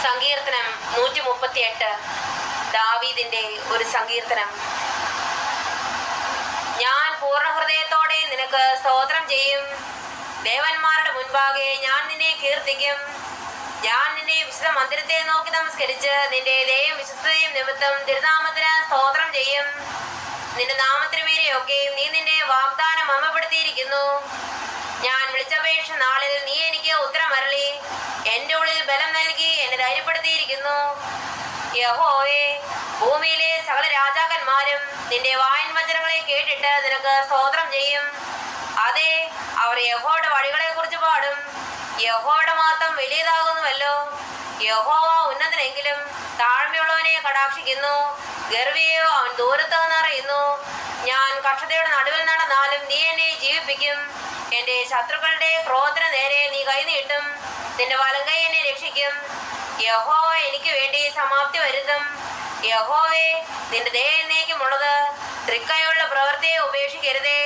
സങ്കീർത്തനം 138 ദാവീദിന്റെ ഒരു സങ്കീർത്തനം. ഞാൻ പൂർണ്ണ ഹൃദയത്തോടെ നിനക്ക് സ്തോത്രം ചെയ്യും. ദേവന്മാരുടെ മുൻപാകെ ഞാൻ നിന്നെ കീർത്തിക്കും. ഞാൻ നിന്നെ വിശുദ്ധ മന്ദിരത്തെ നോക്കി നമസ്കരിച്ച് നിന്റെ ദയയും വിശ്വസ്തയും നിമിത്തം തിരുനാമത്തിന് സ്തോത്രം ചെയ്യും. നിന്റെ നാമത്തിന് മീരെയൊക്കെയും നീ നിന്റെ വാഗ്ദാനം അമപ്പെടുത്തിയിരിക്കുന്നു. ഞാൻ വിളിച്ചപേക്ഷ നാളിൽ നീ എനിക്ക് ഉത്തരമരളി. എന്റെ ഉള്ളിൽ ബലം നൽകി എന്നെ ധൈര്യപ്പെടുത്തിയിരിക്കുന്നു. യഹോവേ, ഭൂമിയിലെ സകല രാജാക്കന്മാരും നിന്റെ വായിൻ വചനങ്ങളെ കേട്ടിട്ട് നിനക്ക് സ്തോത്രം ചെയ്യും. അതെ, അവർ യഹോവയുടെ വഴികളെ കുറിച്ച് പാടും. യഹോവയുടെ മഹത്വം വലിയതാകുന്നുവല്ലോ. യഹോവ ഉന്നതനെങ്കിലും താഴ്മയുള്ളവനെ കടാക്ഷിക്കുന്നു. ഗർവിയെയോ അവൻ ദൂരത്ത് നിന്ന് അറിയുന്നു. ഞാൻ കഷ്ടതയുടെ നടുവിൽ നടന്നാലും നീ എന്നെ ജീവിപ്പിക്കും. എന്റെ ശത്രുക്കളുടെ ക്രോധത്തിന് നേരെ നീ കൈനീട്ടും. നിന്റെ വലങ്കൈ എന്നെ രക്ഷിക്കും. യഹോവ എനിക്ക് വേണ്ടി സമാപ്തി വരുത്തും. യഹോവേ, നിന്റെ ദയ എന്നേക്കുമുള്ളത്. തൃക്കൈയുള്ള പ്രവൃത്തിയെ ഉപേക്ഷിക്കരുതേ.